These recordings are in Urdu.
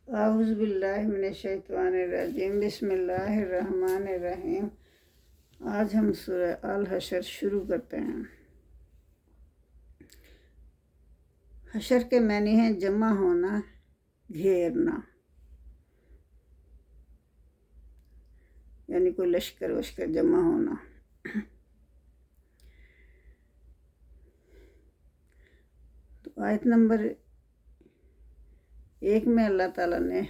اعوذ باللہ من الشیطان الرجیم، بسم اللہ الرحمن الرحیم۔ آج ہم سورہ الحشر شروع کرتے ہیں۔ حشر کے معنی ہیں جمع ہونا، گھیرنا، یعنی کوئی لشکر وشکر جمع ہونا۔ تو آیت نمبر 1 میں اللہ تعالیٰ نے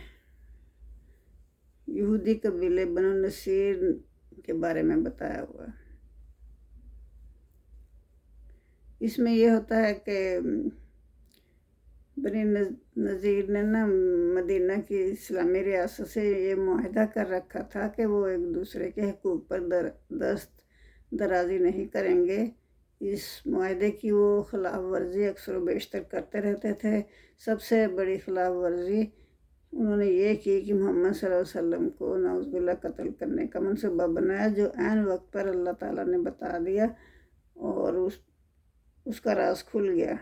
یہودی قبیلے بنو نصیر کے بارے میں بتایا ہوا ہے۔ اس میں یہ ہوتا ہے کہ بنی نذیر نے مدینہ کی اسلامی ریاست سے یہ معاہدہ کر رکھا تھا کہ وہ ایک دوسرے کے حقوق پر دست درازی نہیں کریں گے۔ اس معاہدے کی وہ خلاف ورزی اکثر و بیشتر کرتے رہتے تھے۔ سب سے بڑی خلاف ورزی انہوں نے یہ کی کہ محمد صلی اللہ علیہ وسلم کو نعوذ باللہ قتل کرنے کا منصوبہ بنایا، جو عین وقت پر اللہ تعالیٰ نے بتا دیا اور اس کا راز کھل گیا۔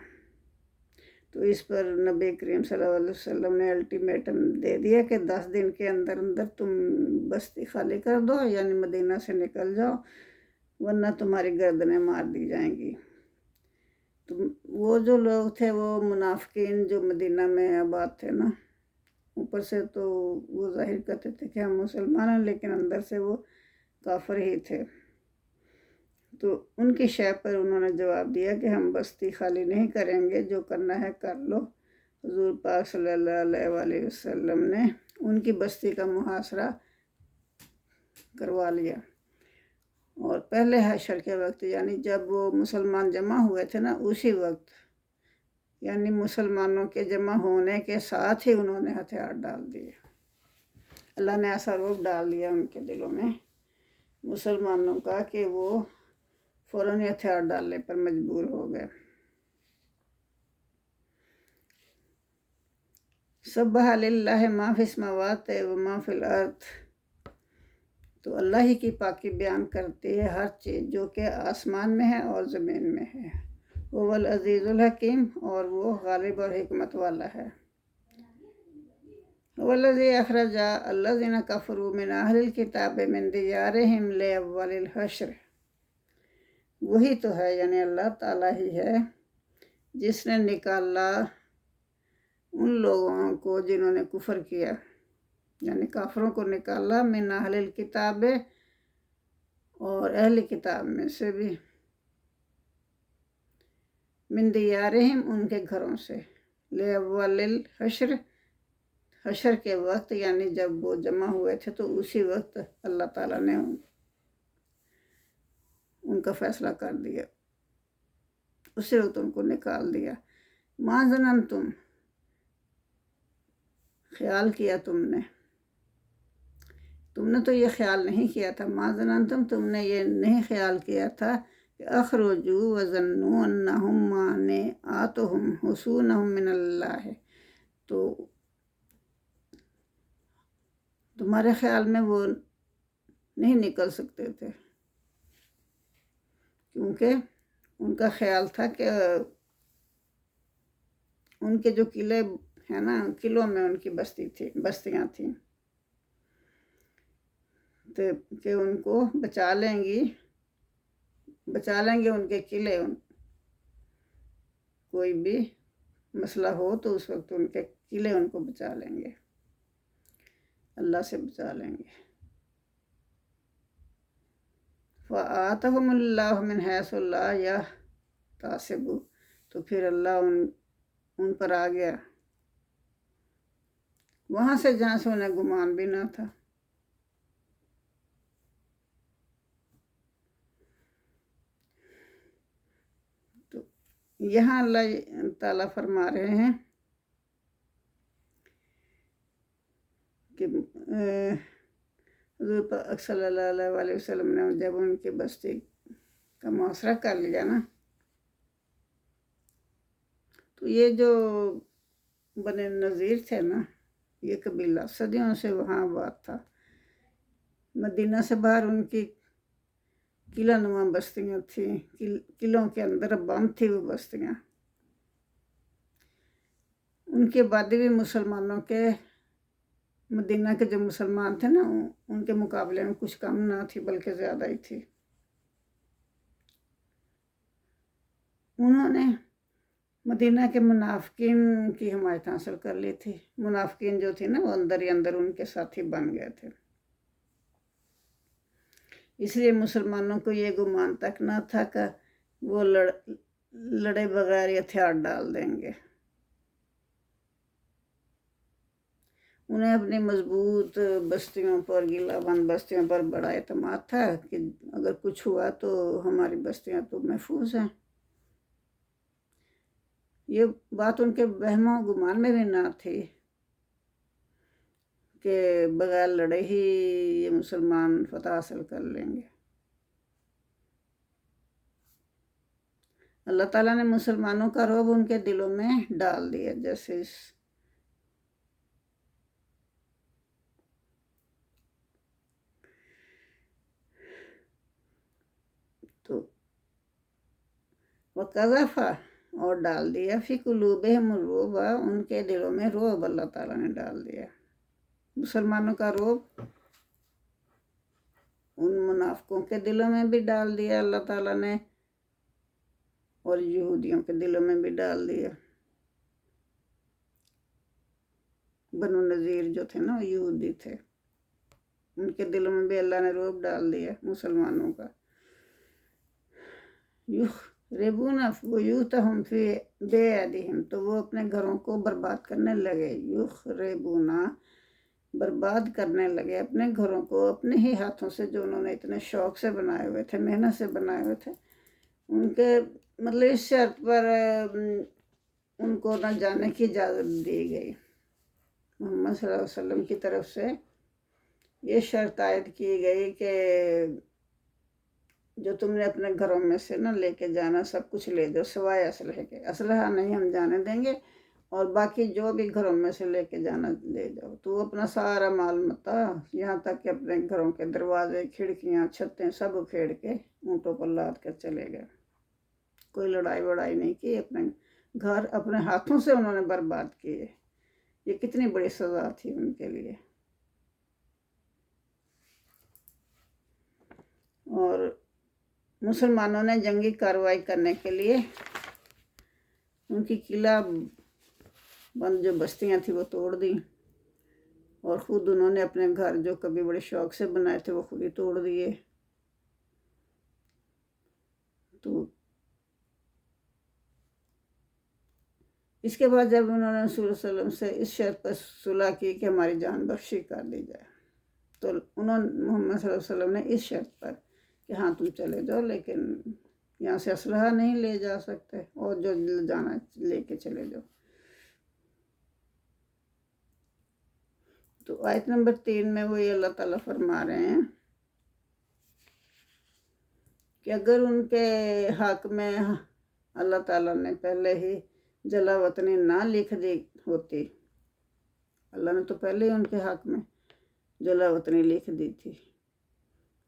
تو اس پر نبی کریم صلی اللہ علیہ وسلم نے الٹیمیٹم دے دیا کہ 10 دن کے اندر تم بستی خالی کر دو، یعنی مدینہ سے نکل جاؤ، ورنہ تمہاری گردنیں مار دی جائیں گی۔ تو وہ جو لوگ تھے وہ منافقین جو مدینہ میں آباد تھے نا، اوپر سے تو وہ ظاہر کرتے تھے کہ ہم مسلمان ہیں، لیکن اندر سے وہ کافر ہی تھے۔ تو ان کی شے پر انہوں نے جواب دیا کہ ہم بستی خالی نہیں کریں گے، جو کرنا ہے کر لو۔ حضور پاک صلی اللہ علیہ وآلہ وسلم نے ان کی بستی کا محاصرہ کروا لیا، اور پہلے حشر کے وقت، یعنی جب وہ مسلمان جمع ہوئے تھے نا، اسی وقت، یعنی مسلمانوں کے جمع ہونے کے ساتھ ہی انہوں نے ہتھیار ڈال دیے۔ اللہ نے ایسا روب ڈال دیا ان کے دلوں میں مسلمانوں کا کہ وہ فوراً ہتھیار ڈالنے پر مجبور ہو گئے۔ سبح للہ ما فی السماوات و ما فی الارض، تو اللہ ہی کی پاکی بیان کرتی ہے ہر چیز جو کہ آسمان میں ہے اور زمین میں ہے۔ وہ العزیز الحکیم، اور وہ غالب اور حکمت والا ہے۔ والذی اخرج الذین کفروا من اہل الکتاب من دیارہم لاول الحشر، وہی تو ہے، یعنی اللہ تعالیٰ ہی ہے جس نے نکالا ان لوگوں کو جنہوں نے کفر کیا، یعنی کافروں کو نکالا، من اہل الکتاب، اور اہل کتاب میں سے بھی، من دیارہم ان کے گھروں سے، لاول الحشر، حشر کے وقت، یعنی جب وہ جمع ہوئے تھے تو اسی وقت اللہ تعالیٰ نے ان کا فیصلہ کر دیا، اسی وقت ان کو نکال دیا۔ ما ظننتم، خیال کیا تم نے تو یہ خیال نہیں کیا تھا، ما ظننتم، تم نے یہ نہیں خیال کیا تھا کہ اخرجوا وظنوا انہم مانعاتہم حصونہم من اللہ، تو تمہارے خیال میں وہ نہیں نکل سکتے تھے، کیونکہ ان کا خیال تھا کہ ان کے جو قلعے ہیں نا، قلعوں میں ان کی بستیاں تھیں، تو کہ ان کو بچا لیں گے ان کے قلعے، کوئی بھی مسئلہ ہو تو اس وقت ان کے قلعے ان کو بچا لیں گے، اللہ سے بچا لیں گے۔ فآتَهُمُ اللَّهُ مِنْ حَيْثُ لَا يَحْتَسِبُونَ، تو پھر اللہ ان پر آ گیا وہاں سے جہاں سے انہیں گمان بھی نہ تھا۔ تو یہاں اللہ تعالیٰ فرما رہے ہیں کہ حضور پاک صلی اللہ علیہ وآلہ وسلم نے جب ان کی بستی کا محاصرہ کر لیا نا، تو یہ جو بنی نذیر تھے نا، یہ قبیلہ صدیوں سے وہاں آباد تھا۔ مدینہ سے باہر ان کی قلعہ نما بستیاں تھیں، قلعوں کے اندر بند تھی وہ بستیاں۔ ان کی آبادی بھی مسلمانوں کے مدینہ کے جو مسلمان تھے نا ان کے مقابلے میں کچھ کم نہ تھی بلکہ زیادہ ہی تھی. انہوں نے مدینہ کے منافقین کی حمایت حاصل کر لی تھی. منافقین جو تھی نا وہ اندر ہی اندر ان کے ساتھی بن گئے تھے. اس لیے مسلمانوں کو یہ گمان تک نہ تھا کہ وہ لڑے بغیر یہ ہتھیار ڈال دیں گے. انہیں اپنی مضبوط بستیوں پر، گلہ بند بستیوں پر بڑا اعتماد تھا کہ اگر کچھ ہوا تو ہماری بستیاں تو محفوظ ہیں. یہ بات ان کے وہم و گمان میں بھی نہ تھی کہ بغیر لڑے ہی یہ مسلمان فتح حاصل کر لیں گے. اللہ تعالیٰ نے مسلمانوں کا رعب ان کے دلوں میں ڈال دیا. جیسے تو وقذف اور ڈال دیا فی قلوبہم الرعب، ان کے دلوں میں رعب اللہ تعالیٰ نے ڈال دیا. مسلمانوں کا رعب ان منافقوں کے دلوں میں بھی ڈال دیا اللہ تعالیٰ نے، اور یہودیوں کے دلوں میں بھی ڈال دیا. بنو نذیر جو تھے نا وہ یہودی تھے، ان کے دلوں میں بھی اللہ نے رعب ڈال دیا مسلمانوں کا. یخربون بیوتہم فی بایدہم، تو وہ اپنے گھروں کو برباد کرنے لگے. یخربون، برباد کرنے لگے اپنے گھروں کو اپنے ہی ہاتھوں سے، جو انہوں نے اتنے شوق سے بنائے ہوئے تھے، محنت سے بنائے ہوئے تھے. ان کے مطلب اس شرط پر ان کو نہ جانے کی اجازت دی گئی. محمد صلی اللہ علیہ وسلم کی طرف سے یہ شرط عائد کی گئی کہ جو تم نے اپنے گھروں میں سے نہ لے کے جانا سب کچھ لے جاؤ سوائے اسلحے کے. اسلحہ نہیں ہم جانے دیں گے، اور باقی جو بھی گھروں میں سے لے کے جانا لے جاؤ. تو وہ اپنا سارا مال متا، یہاں تک کہ اپنے گھروں کے دروازے، کھڑکیاں، چھتیں سب اکھیڑ کے اونٹوں پر لاد کر چلے گئے. کوئی لڑائی وڑائی نہیں کی، اپنے گھر اپنے ہاتھوں سے انہوں نے برباد کیے. یہ کتنی بڑی سزا تھی ان کے لیے. اور مسلمانوں نے جنگی کارروائی کرنے کے لیے ان کی قلعہ بند جو بستیاں تھیں وہ توڑ دیں، اور خود انہوں نے اپنے گھر جو کبھی بڑے شوق سے بنائے تھے وہ خود ہی توڑ دیے. تو اس کے بعد جب انہوں نے رسول صلی اللہ علیہ وسلم سے اس شرط پر صلح کی کہ ہماری جان بخشی کر دی جائے، تو محمد صلی اللہ علیہ وسلم نے اس شرط پر کہ ہاں تم چلے جاؤ، لیکن یہاں سے اسلحہ نہیں لے جا سکتے، اور جو جانا لے کے چلے جاؤ. تو آیت نمبر 3 میں وہی اللہ تعالیٰ فرما رہے ہیں کہ اگر ان کے حق میں اللہ تعالیٰ نے پہلے ہی جلا وطنی نہ لکھ دی ہوتی، اللہ نے تو پہلے ہی ان کے حق میں جلا وطنی لکھ دی تھی.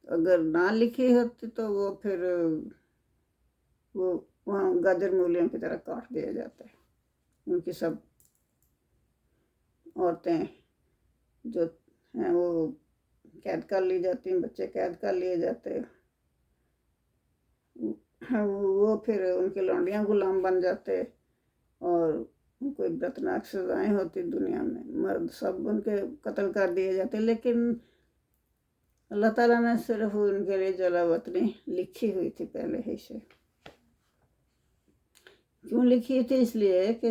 اگر نہ لکھی ہوتی تو وہ پھر وہ وہاں گاجر مولیوں کی طرح کاٹ دیا جاتا ہے. ان کی سب عورتیں جو ہیں وہ قید کر لی جاتی ہیں، بچے قید کر لیے جاتے، وہ پھر ان کی لونڈیاں غلام بن جاتے، اور ان کو عبرتناک سزائیں ہوتی دنیا میں. مرد سب ان کے قتل کر دیے جاتے. لیکن اللہ تعالیٰ نے صرف ان کے لیے جلا وطنی لکھی ہوئی تھی پہلے ہی سے. کیوں لکھی تھی؟ اس لیے کہ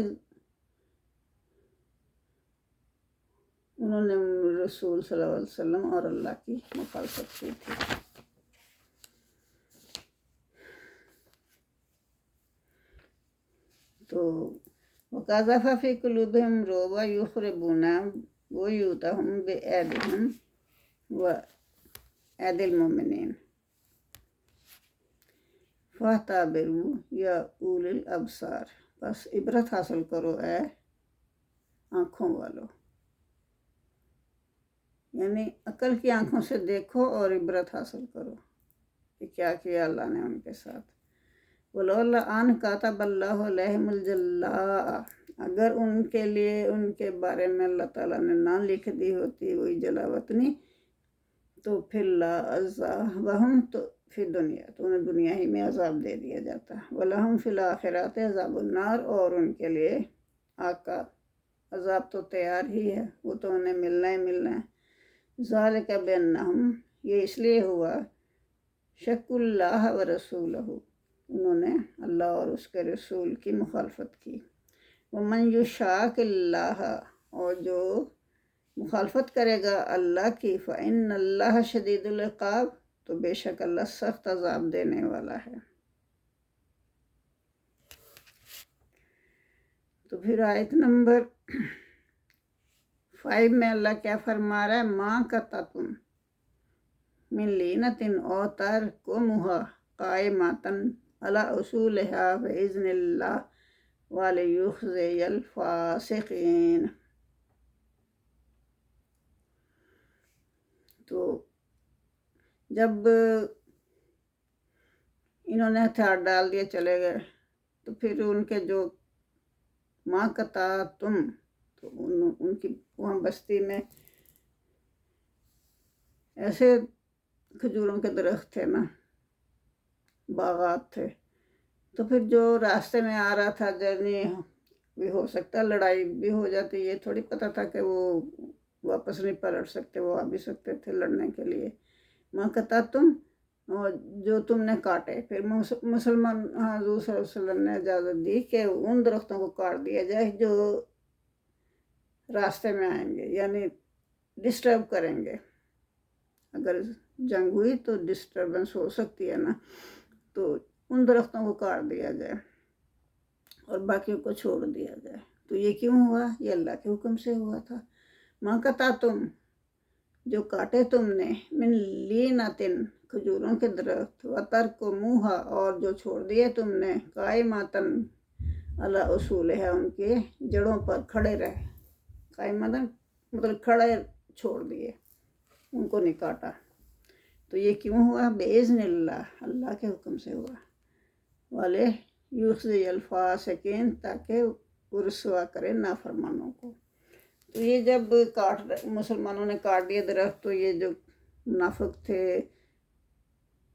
انہوں نے رسول صلی اللہ علیہ وسلم اور اللہ کی مخالفت کی تھی. تو وَقَذَفَ فِي قُلُوبِهِمُ الرُّعْبَ يُخْرِبُونَ بُيُوتَهُم بِأَيْدِيهِمْ وَأَيْدِي الْمُؤْمِنِينَ فَاعْتَبِرُوا يَا أُولِي الْأَبْصَارِ، بس عبرت حاصل کرو اے آنکھوں والو. یعنی عقل کی آنکھوں سے دیکھو اور عبرت حاصل کرو کہ کیا کیا اللہ نے ان کے ساتھ. ولولا ان کاتب اللہ علیہم الجلاء، اگر ان کے لیے ان کے بارے میں اللہ تعالیٰ نے نہ لکھ دی ہوتی وہی جلا وطنی، تو پھر لا عذابہم، تو پھر دنیا، تو انہیں دنیا ہی میں عذاب دے دیا جاتا۔ وَلَهُمْ فِي الْآخِرَةِ عذاب النار، اور ان کے لیے آگ کا عذاب تو تیار ہی ہے، وہ تو انہیں ملنا ہی ملنا ہے۔ ذَلِكَ بِأَنَّهُمْ، یہ اس لیے ہوا، شک اللہ و رسولہ، انہوں نے اللہ اور اس کے رسول کی مخالفت کی۔ وَمَنْ يُشَاقِ اللَّهَ، اور جو مخالفت کرے گا اللہ کی، فَإِنَّ اللَّهَ شَدِيدُ الْعِقَابِ، تو بے شک اللہ سخت عذاب دینے والا ہے۔ تو پھر آیت نمبر 5 میں اللہ کیا فرما رہا ہے، مَا قَطَعْتُم مِّن لِینَةٍ أَوْ تَرَكْتُمُوهَا قَائِمَةً عَلَىٰ أُصُولِهَا بِإِذْنِ اللَّهِ وَلِيُخْزِيَ الْفَاسِقِينَ۔ تو جب انہوں نے ہتھیار ڈال دیے چلے گئے، تو پھر ان کے جو ماں قطعتم، تو ان کی وہاں بستی میں ایسے کھجوروں کے درخت تھے نا، باغات تھے، تو پھر جو راستے میں آ رہا تھا، جرنی بھی ہو سکتا، لڑائی بھی ہو جاتی، یہ تھوڑی پتہ تھا کہ وہ واپس نہیں پلٹ سکتے، وہ آ بھی سکتے تھے لڑنے کے لیے۔ ماں قطعتم، اور جو تم نے کاٹے، پھر مسلمان حضور صلی اللہ علیہ وسلم نے اجازت دی کہ ان درختوں کو کاٹ دیا جائے جو راستے میں آئیں گے، یعنی ڈسٹرب کریں گے۔ اگر جنگ ہوئی تو ڈسٹربنس ہو سکتی ہے نا، تو ان درختوں کو کاٹ دیا جائے اور باقیوں کو چھوڑ دیا جائے۔ تو یہ کیوں ہوا؟ یہ اللہ کے حکم سے ہوا تھا۔ مَا قَطَعْتُم، جو کاٹے تم نے، من لِینَةٍ، کھجوروں کے درخت، وَتَرْکُمُوهَا، اور جو چھوڑ دیے تم نے، قَائِمَةً عَلَىٰ أُصُولِهَا، ان کے جڑوں پر کھڑے رہے، قائمتاً مطلب کھڑے چھوڑ دیے، ان کو نہیں کاٹا۔ تو یہ کیوں ہوا؟ بِإِذْنِ اللہ، اللہ کے حکم سے ہوا۔ وَلِيُخْزِيَ الْفَاسِقِينَ، تاکہ وہ رسوا کرے نافرمانوں کو۔ تو یہ جب مسلمانوں نے کاٹ دیے درخت، تو یہ جو منافق تھے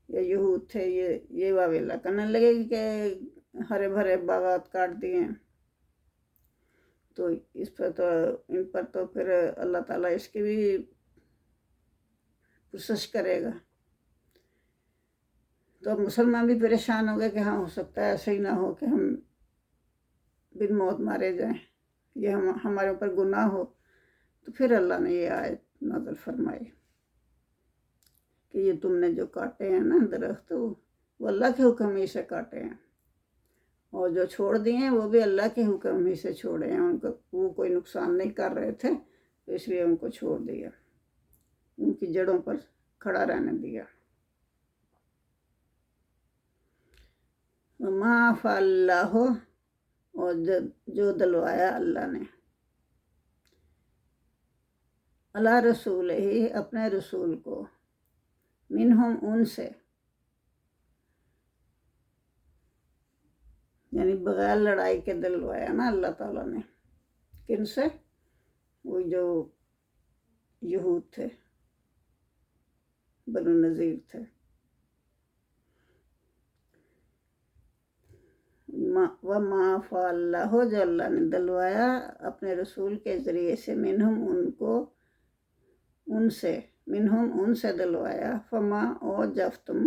یا یہود تھے، یہ واویلا کرنے لگے کہ ہرے بھرے باغات کاٹ دیے ہیں۔ تو اس پر تو ان پر تو پھر اللہ تعالیٰ اس کی بھی پرسش کرے گا۔ تو اب مسلمان بھی پریشان ہو گئے کہ ہاں، ہو سکتا ہے ایسے ہی نہ ہو کہ ہم بن موت مارے جائیں، یہ ہمارے اوپر گناہ ہو۔ تو پھر اللہ نے یہ آیت نازل فرمائی کہ یہ تم نے جو کاٹے ہیں نا درخت، وہ اللہ کے حکم ہی سے کاٹے ہیں، اور جو چھوڑ دیے ہیں وہ بھی اللہ کے حکم ہی سے چھوڑے ہیں، ان کو وہ کوئی نقصان نہیں کر رہے تھے، تو اس لیے ان کو چھوڑ دیا، ان کی جڑوں پر کھڑا رہنے دیا۔ وَمَا عَفَا اللَّهُ، اور جو دلوایا اللہ نے، عَلَىٰ رَسُولِهِ، اپنے رسول کو، منہم، ان سے، یعنی بغیر لڑائی کے دلوایا نا اللہ تعالیٰ نے۔ کن سے؟ وہ جو یہود تھے، بنو نذیر تھے۔ وَمَا عَفَا اللَّهُ، جو اللہ نے دلوایا اپنے رسول کے ذریعے سے، منہم، ان کو، ان سے، منہم، ان سے دلوایا، فما، اور جفتم،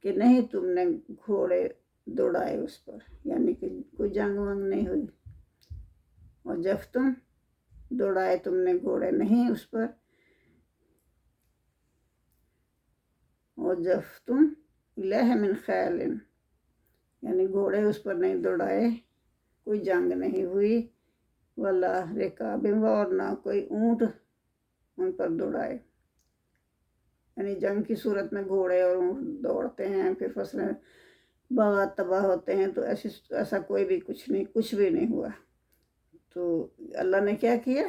کہ نہیں تم نے گھوڑے دوڑائے اس پر، یعنی کہ کوئی جنگ ونگ نہیں ہوئی، اور جفتم، دوڑائے تم نے گھوڑے نہیں اس پر، اور جفتم الیہ من خیل، یعنی گھوڑے اس پر نہیں دوڑائے، کوئی جنگ نہیں ہوئی، ولا رکاب، اور نہ کوئی اونٹ ان پر دوڑائے، یعنی جنگ کی صورت میں گھوڑے اور اونٹ دوڑتے ہیں، پھر فصلیں باغات تباہ ہوتے ہیں، تو ایسا کوئی بھی کچھ بھی نہیں ہوا۔ تو اللہ نے کیا کیا؟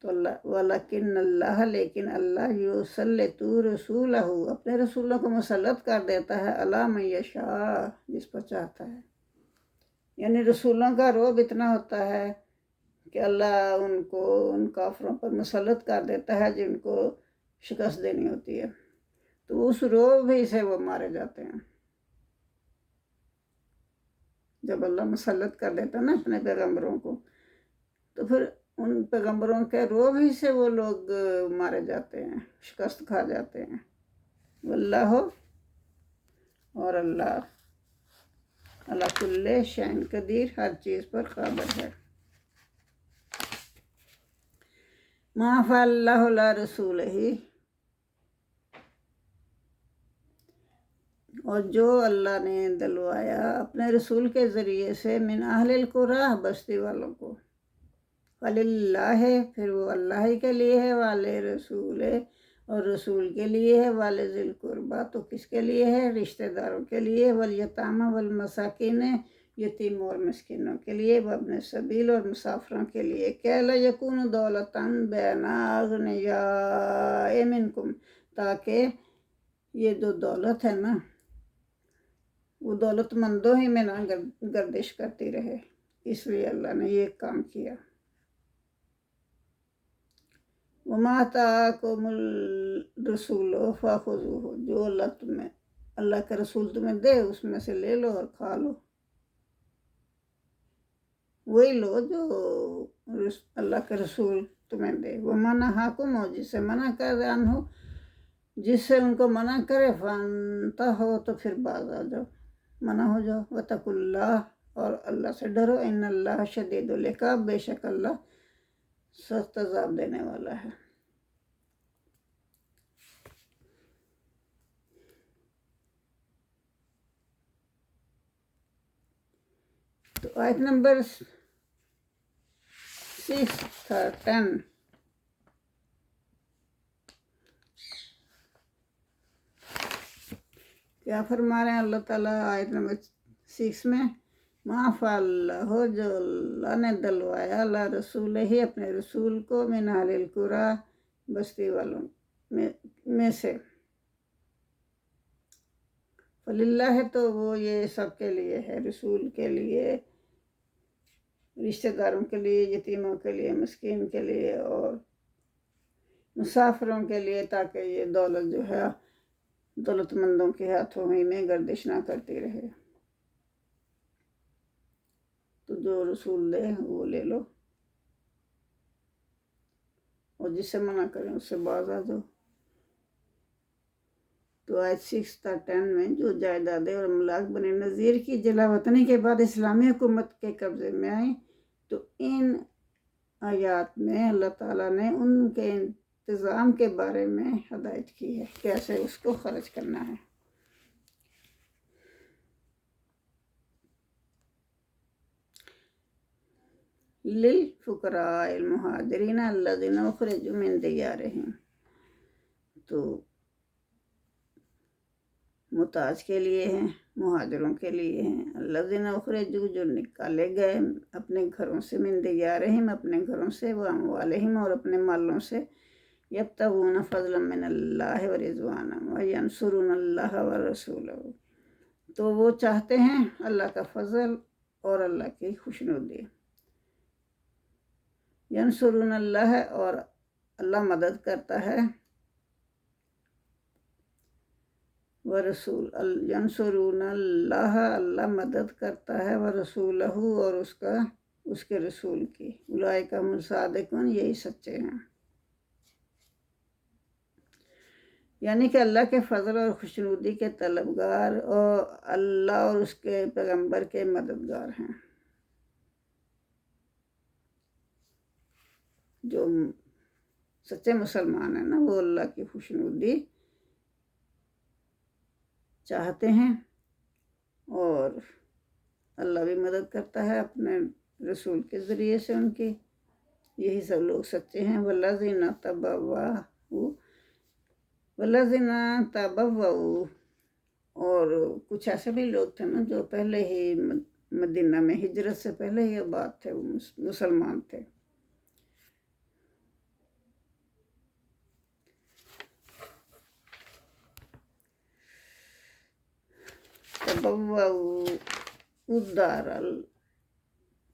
تو اللہ ولیکن اللہ لیکن اللہ یسلط رسولہ اپنے رسولوں کو مسلط کر دیتا ہے علی من یشاء جس پر چاہتا ہے. یعنی رسولوں کا رعب اتنا ہوتا ہے کہ اللہ ان کو ان کافروں پر مسلط کر دیتا ہے جن کو شکست دینی ہوتی ہے، تو اس رعب ہی سے وہ مارے جاتے ہیں. جب اللہ مسلط کر دیتا ہے نا اپنے پیغمبروں کو، تو پھر ان پیغمبروں کے رعب ہی سے وہ لوگ مارے جاتے ہیں، شکست کھا جاتے ہیں. واللہ اور اللہ علی کل شیء قدیر ہر چیز پر قادر ہے. ما فعل اللہ علی رسولہ اور جو اللہ نے دلوایا اپنے رسول کے ذریعے سے من اہل القریٰ بستی والوں کو، فللہ پھر وہ اللہ ہی کے لیے ہے، والے رسول اور رسول کے لیے ہے، والے ذی القربیٰ تو کس کے لیے ہے، رشتہ داروں کے لیے، والیتامى والمساکین یتیم اور مسکینوں کے لیے، وابن السبیل اور مسافروں کے لیے، کہ لا یکون دولۃ بین اغنیاء منکم تاکہ یہ جو دولت ہے نا وہ دولت مندوں ہی میں نہ گردش کرتی رہے، اس لیے اللہ نے یہ کام کیا. وما آتاکم الرسول فخذوہ جو اللہ کا رسول تمہیں دے اس میں سے لے لو اور کھا لو. وہی لو جو اللہ کا رسول تمہیں دے. وما نہاکم ہو جس سے منع کر رہا ہو، جس سے ان کو منع کرے فانتہوا تو پھر باز آ جاؤ، منع ہو جاؤ. واتقوا اللہ اور اللہ سے ڈرو، ان اللہ شدید العقاب بے شک اللہ سخت عذاب دینے والا ہے. تو آیت نمبر 6 تھا 10 کیا فرما رہے ہیں اللہ تعالیٰ آیت نمبر 6 میں، ما فعل ہو جو اللہ نے دلوایا اللہ رسول ہی اپنے رسول کو من اہل القریٰ بستی والوں میں سے، فللہ تو وہ یہ سب کے لیے ہے، رسول کے لیے، رشتہ داروں کے لیے، یتیموں کے لیے، مسکین کے لیے اور مسافروں کے لیے، تاکہ یہ دولت جو ہے دولت مندوں کے ہاتھوں ہی میں گردش نہ کرتی رہے. تو جو رسول دے وہ لے لو اور جس سے منع کریں اس سے باز آ جاؤ. تو آیت 6 تا 10 میں جو جائیدادیں اور املاک بنی نذیر کی جلا وطنی کے بعد اسلامی حکومت کے قبضے میں آئیں، تو ان آیات میں اللہ تعالیٰ نے ان کے انتظام کے بارے میں ہدایت کی ہے، کیسے اس کو خرچ کرنا ہے. للفقراء المہاجرین الذین اخرجوا من دیارہم، تو محتاج کے لیے ہیں، مہاجروں کے لیے ہیں، الذین اخرجوا جو نکالے گئے اپنے گھروں سے، من دیارہم اپنے گھروں سے، واموالہم اور اپنے مالوں سے، یبتغون فضلا من اللہ ورضوانا وینصرون اللہ ورسولہ تو وہ چاہتے ہیں اللہ کا فضل اور اللہ کی خوشنودی. ینصرون اللہ اور اللہ مدد کرتا ہے، ورسول ینصرون اللہ اللہ مدد کرتا ہے، ورسولہ اور اس کے رسول کی، اولئک هم الصادقون یہی سچے ہیں. یعنی کہ اللہ کے فضل اور خوشنودی کے طلبگار اور اللہ اور اس کے پیغمبر کے مددگار ہیں. جو سچے مسلمان ہیں نا وہ اللہ کی خوشنودی چاہتے ہیں اور اللہ بھی مدد کرتا ہے اپنے رسول کے ذریعے سے ان کی. یہی سب لوگ سچے ہیں. والذین تبوؤ اور کچھ ایسے بھی لوگ تھے نا جو پہلے ہی مدینہ میں ہجرت سے پہلے ہی آباد تھے، وہ مسلمان تھے.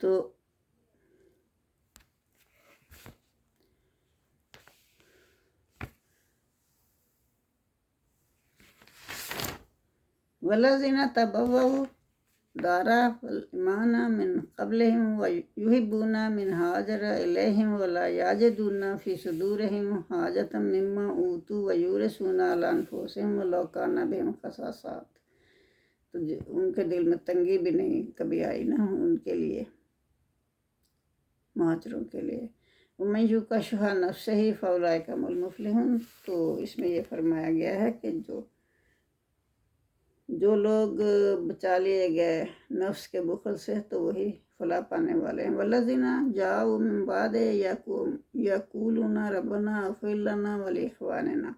تو والذین تبوؤا الدار والایمان من قبلہم ویحبون من ہاجر الیہم ولا یجدون فی صدورہم حاجۃ مما اوتوا ویؤثرون علی انفسہم ولو کان بہم خصاصۃ. تو ان کے دل میں تنگی بھی نہیں کبھی آئی نا ان کے لیے، مہاجروں کے لیے. ومن یوق شح نفسہ فاولئک هم المفلحون. تو اس میں یہ فرمایا گیا ہے کہ جو لوگ بچا لیے گئے نفس کے بخل سے تو وہی فلاح پانے والے ہیں. والذین جاؤوا من بعد یقولون ربنا اغفر لنا ولاخواننا.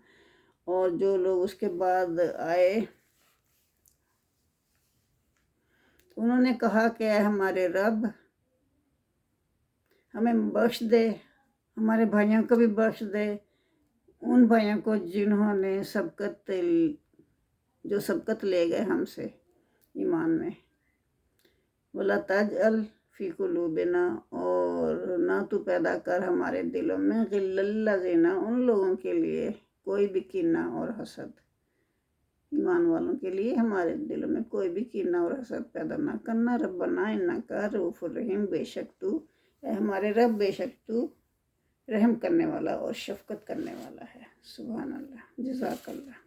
اور جو لوگ اس کے بعد آئے انہوں نے کہا کہ اے ہمارے رب ہمیں بخش دے، ہمارے بھائیوں کو بھی بخش دے، ان بھائیوں کو جنہوں نے جو سبقت لے گئے ہم سے ایمان میں. وَلَا تَجْعَلْ فِي قُلُوبِنَا. اور نہ تو پیدا کر ہمارے دلوں میں غِلًّا لِّلَّذِينَ. ان لوگوں کے لیے کوئی بھی کینہ اور حسد، ایمان والوں کے لیے ہمارے دلوں میں کوئی بھی کینہ اور حسد پیدا نہ کرنا. ربنا انک رؤوف رحیم. بے شک تو اے ہمارے رب، بے شک تو رحم کرنے والا اور شفقت کرنے والا ہے. سبحان اللہ. جزاک اللہ.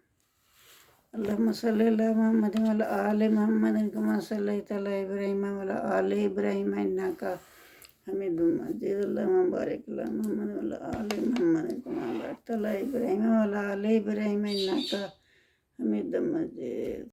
اللہم صلی علی محمد وعلی آل محمد کما صلیت علی ابراہیم وعلی آل ابراہیم انک حمید مجید. اللہم بارک علی محمد وعلی آل محمد کما بارکت علی ابراہیم وعلی آل ابراہیم انک حمید مجید.